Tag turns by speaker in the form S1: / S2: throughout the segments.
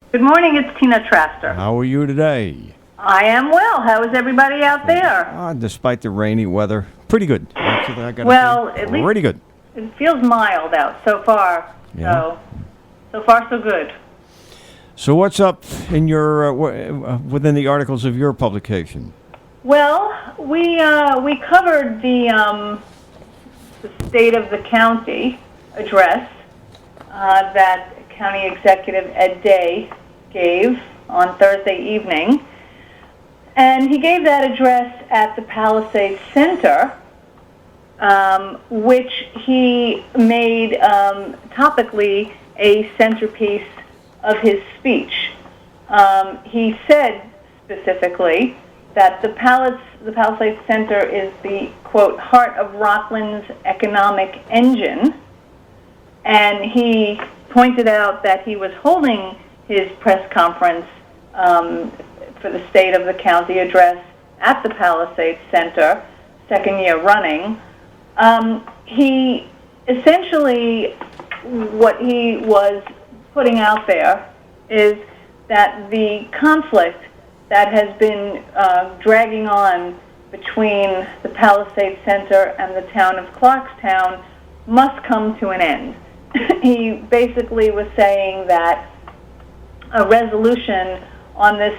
S1: Good morning, it's Tina Traster.
S2: How are you today?
S1: I am well. How is everybody out there?
S2: Despite the rainy weather, pretty good. Actually, I gotta
S1: Well,
S2: say,
S1: at least
S2: pretty good.
S1: it feels mild out so far.
S2: Yeah.
S1: So far so good.
S2: So what's up in your within the articles of your publication?
S1: Well, we covered the state of the county address that County Executive Ed Day gave on Thursday evening. And he gave that address at the Palisades Center, which he made topically a centerpiece of his speech. He said specifically that the Palisades Center is the, quote, heart of Rockland's economic engine. And he pointed out that he was holding his press conference for the State of the County address at the Palisades Center, second year running. He essentially, what he was putting out there is that the conflict that has been dragging on between the Palisades Center and the town of Clarkstown must come to an end. He basically was saying that a resolution on this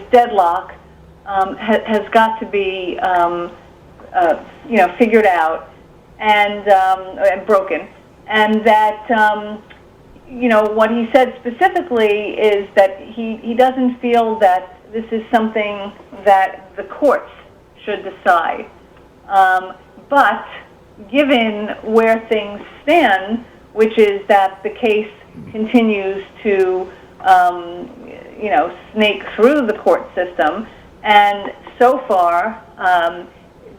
S1: deadlock has got to be figured out and broken, and that what he said specifically is that he doesn't feel that this is something that the courts should decide, but given where things stand, which is that the case continues to snake through the court system, and so far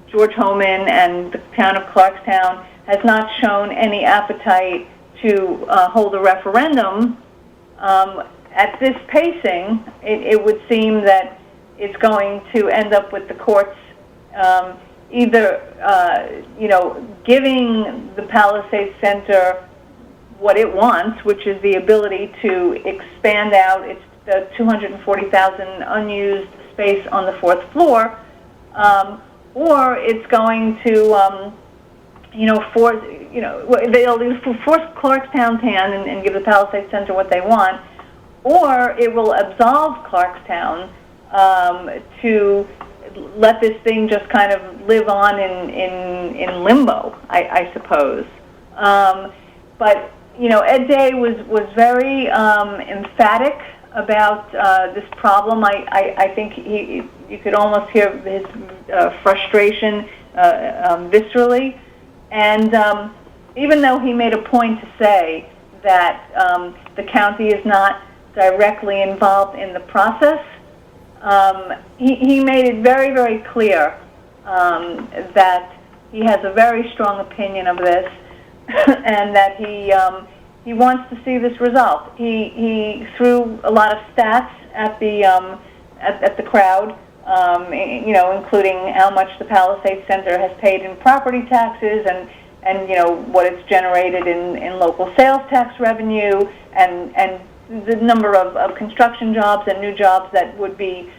S1: George Homan and the town of Clarkstown has not shown any appetite to hold a referendum. At this pacing, it would seem that it's going to end up with the courts either giving the Palisades Center what it wants, which is the ability to expand out its 240,000 unused space on the fourth floor, or it's going to, they'll force Clarkstown's hand and give the Palisades Center what they want, or it will absolve Clarkstown to let this thing just kind of live on in limbo, I suppose. But Ed Day was very emphatic about this problem. I think you could almost hear his frustration viscerally. And even though he made a point to say that the county is not directly involved in the process, he made it very, very clear that he has a very strong opinion of this and that he wants to see this resolved. He threw a lot of stats at the crowd, including how much the Palisades Center has paid in property taxes and what it's generated in local sales tax revenue and the number of construction jobs and new jobs that would be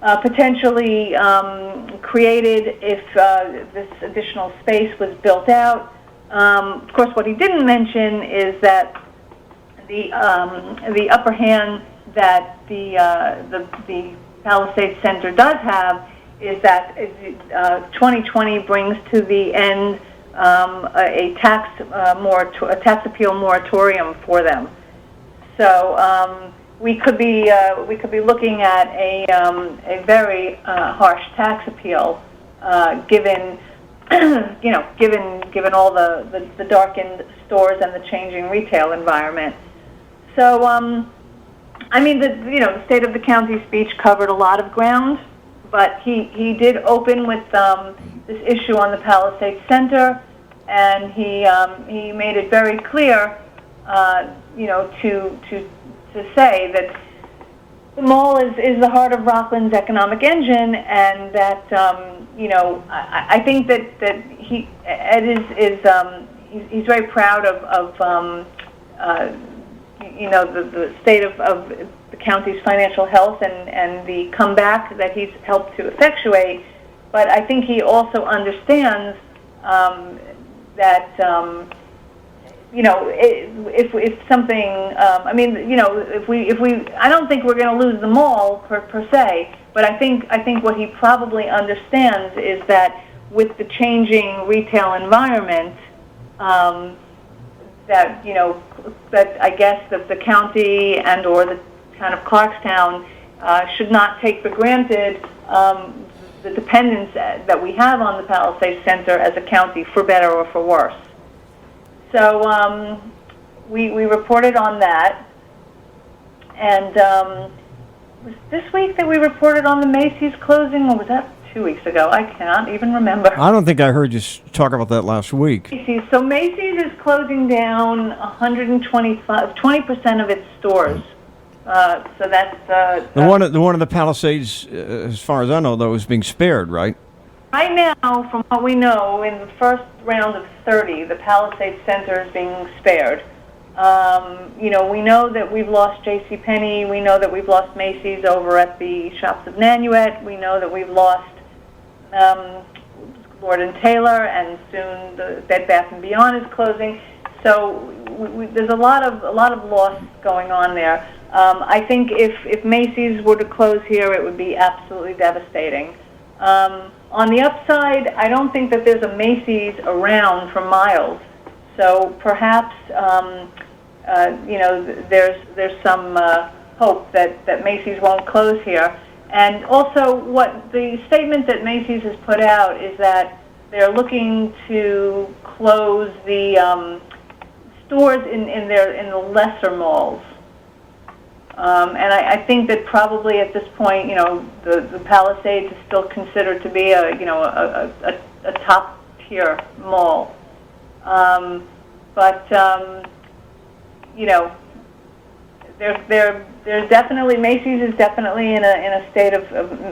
S1: potentially created if this additional space was built out. Of course, what he didn't mention is that the upper hand that the Palisades Center does have is that 2020 brings to the end a tax appeal moratorium for them. So we could be looking at a very harsh tax appeal, given given all the darkened stores and the changing retail environment. So the State of the County speech covered a lot of ground, but he did open with this issue on the Palisades Center, and he made it very clear, to say that the mall is the heart of Rockland's economic engine, and that I think that Ed is he's very proud of the state of county's financial health and the comeback that he's helped to effectuate. But I think he also understands that if something, I don't think we're going to lose the mall per se. But I think what he probably understands is that with the changing retail environment, that I guess that the county and or the town of Clarkstown should not take for granted the dependence that we have on the Palisades Center as a county, for better or for worse. So we reported on that, and was this week that we reported on the Macys closing, or was that 2 weeks ago? I cannot even remember.
S2: I don't think I heard you talk about that last week.
S1: Macys. So Macys is closing down 20% of its stores. So that's
S2: the one in the Palisades, as far as I know, though, is being spared, right?
S1: Right now, from what we know, in the first round of 30, the Palisades Center is being spared. We know that we've lost JCPenney. We know that we've lost Macys over at the Shops of Nanuet. We know that we've lost Lord and Taylor, and soon the Bed Bath & Beyond is closing. So there's a lot of loss going on there. I think if Macys were to close here, it would be absolutely devastating. On the upside, I don't think that there's a Macys around for miles. So perhaps there's some hope that Macys won't close here. And also, what the statement that Macys has put out is that they're looking to close the stores in the lesser malls. And I think that probably at this point, the Palisades is still considered to be a top tier mall. There's definitely, Macys is definitely in a state of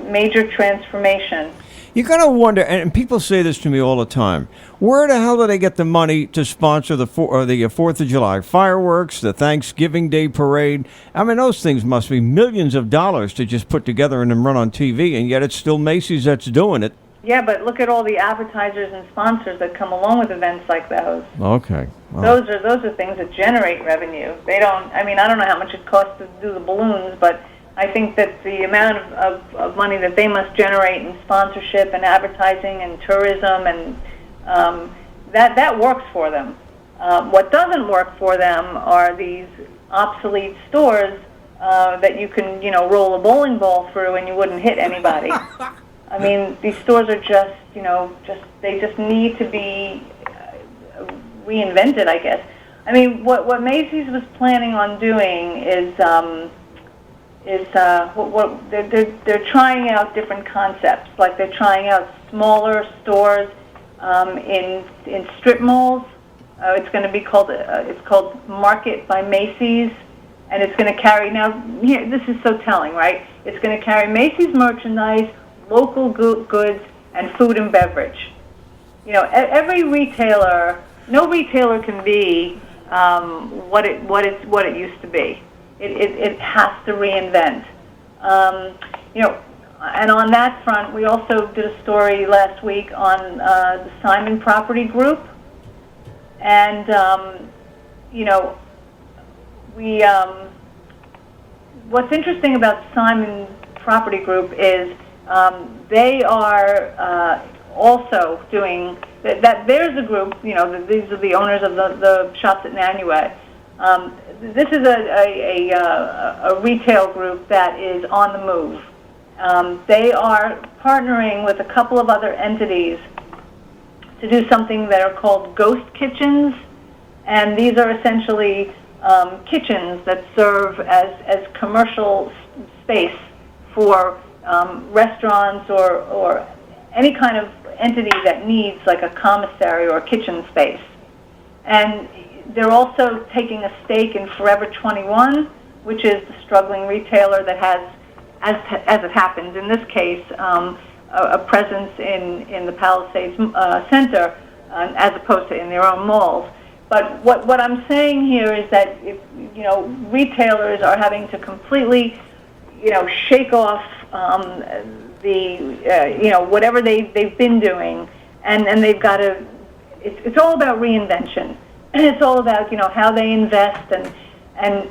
S1: major transformation.
S2: You gotta wonder, and people say this to me all the time, where the hell do they get the money to sponsor the 4th of July fireworks, the Thanksgiving Day parade? I mean, those things must be millions of dollars to just put together and then run on TV, and yet it's still Macys that's doing it.
S1: Yeah, but look at all the advertisers and sponsors that come along with events like those.
S2: Okay. Well,
S1: those are things that generate revenue. I don't know how much it costs to do the balloons, but I think that the amount of money that they must generate in sponsorship and advertising and tourism and that works for them. What doesn't work for them are these obsolete stores that you can roll a bowling ball through and you wouldn't hit anybody. I mean, these stores are they just need to be reinvented, I guess. I mean, what Macys was planning on doing is they're trying out different concepts. Like they're trying out smaller stores in strip malls. It's going to be called Market by Macys, and it's going to carry this is so telling, right? It's going to carry Macys merchandise, local goods, and food and beverage. Every retailer, no retailer can be what it used to be. It has to reinvent. And on that front, we also did a story last week on the Simon Property Group, and what's interesting about Simon Property Group is they are also doing that. There's a group, these are the owners of the shops at Nanuet. This is a retail group that is on the move. They are partnering with a couple of other entities to do something that are called ghost kitchens, and these are essentially kitchens that serve as commercial space for restaurants or any kind of entity that needs like a commissary or a kitchen space. And they're also taking a stake in Forever 21, which is the struggling retailer that has, as it happens in this case, a presence in the Palisades Center as opposed to in their own malls. But what I'm saying here is that if, retailers are having to completely, shake off whatever they've been doing, and they've got to. It's all about reinvention. It's all about how they invest and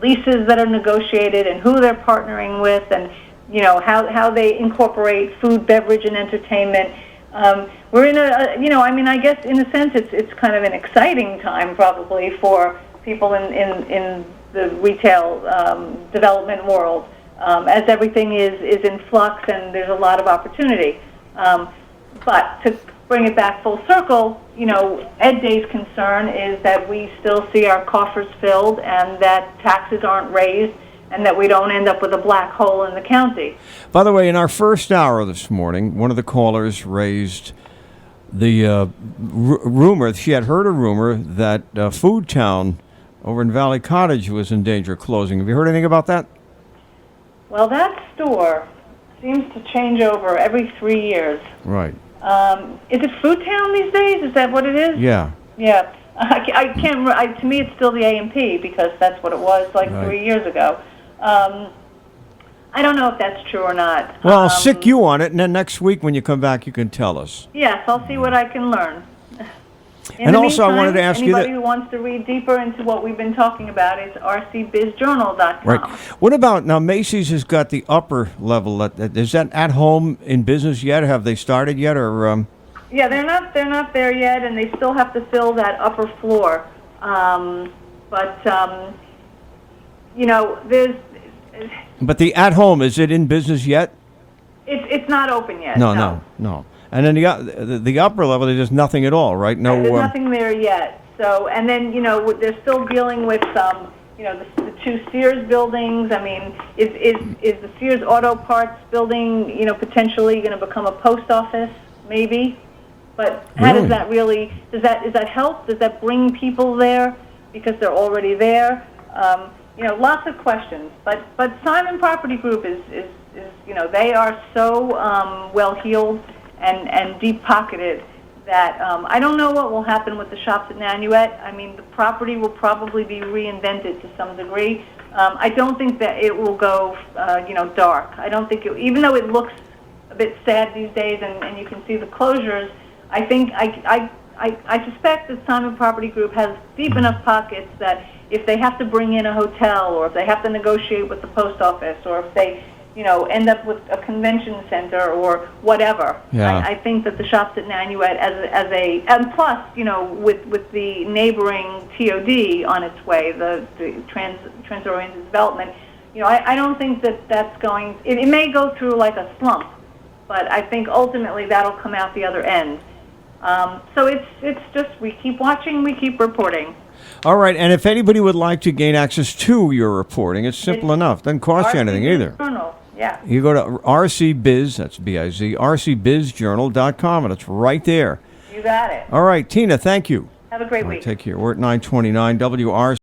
S1: leases that are negotiated and who they're partnering with, and how they incorporate food, beverage, and entertainment. We're in I guess in a sense it's kind of an exciting time probably for people in the retail development world, as everything is in flux and there's a lot of opportunity. But to bring it back full circle, Ed Day's concern is that we still see our coffers filled and that taxes aren't raised and that we don't end up with a black hole in the county.
S2: By the way, in our first hour this morning, one of the callers raised the rumor, she had heard a rumor that Food Town over in Valley Cottage was in danger of closing. Have you heard anything about that?
S1: Well, that store seems to change over every 3 years.
S2: Right.
S1: Is it Food Town these days? Is that what it is?
S2: Yeah.
S1: Yeah. I can't. To me, it's still the A&P because that's what it was like
S2: Right.
S1: 3 years ago. I don't know if that's true or not.
S2: Well, I'll sick you on it, and then next week when you come back, you can tell us.
S1: Yes, I'll see what I can learn.
S2: And also, I wanted to ask you that-
S1: anybody who wants to read deeper into what we've been talking about, it's rcbizjournal.com.
S2: Right. What about, now Macys has got the upper level. Is that at home in business yet? Have they started yet? Or
S1: Yeah, they're not there yet, and they still have to fill that upper floor. There's...
S2: But the at home, is it in business yet?
S1: It's not open yet.
S2: No. And then the upper level, there's nothing at all, right? No.
S1: There's nothing there yet. So, and then they're still dealing with the two Sears buildings. I mean, is the Sears Auto Parts building potentially going to become a post office? Maybe. But how does that really? Does that help? Does that bring people there because they're already there? Lots of questions. But Simon Property Group is they are so well-heeled and deep-pocketed that I don't know what will happen with the shops at Nanuet. I mean, the property will probably be reinvented to some degree. I don't think that it will go, dark. I don't think even though it looks a bit sad these days and you can see the closures, I think I suspect that Simon Property Group has deep enough pockets that if they have to bring in a hotel or if they have to negotiate with the post office or if they end up with a convention center or whatever.
S2: Yeah.
S1: I think that the shops at Nanuet and plus, with the neighboring TOD on its way, the Trans-Oriented Development, I don't think that's going, it may go through like a slump, but I think ultimately that'll come out the other end. So it's just, we keep watching, we keep reporting.
S2: All right, and if anybody would like to gain access to your reporting, it's simple enough. Doesn't cost you anything either.
S1: Journal. Yeah.
S2: You go to RCBiz, that's B-I-Z, rcbizjournal.com, and it's right there.
S1: You got it.
S2: All right, Tina, thank you.
S1: Have a great
S2: All right,
S1: week.
S2: take care. We're at 929 WRCR.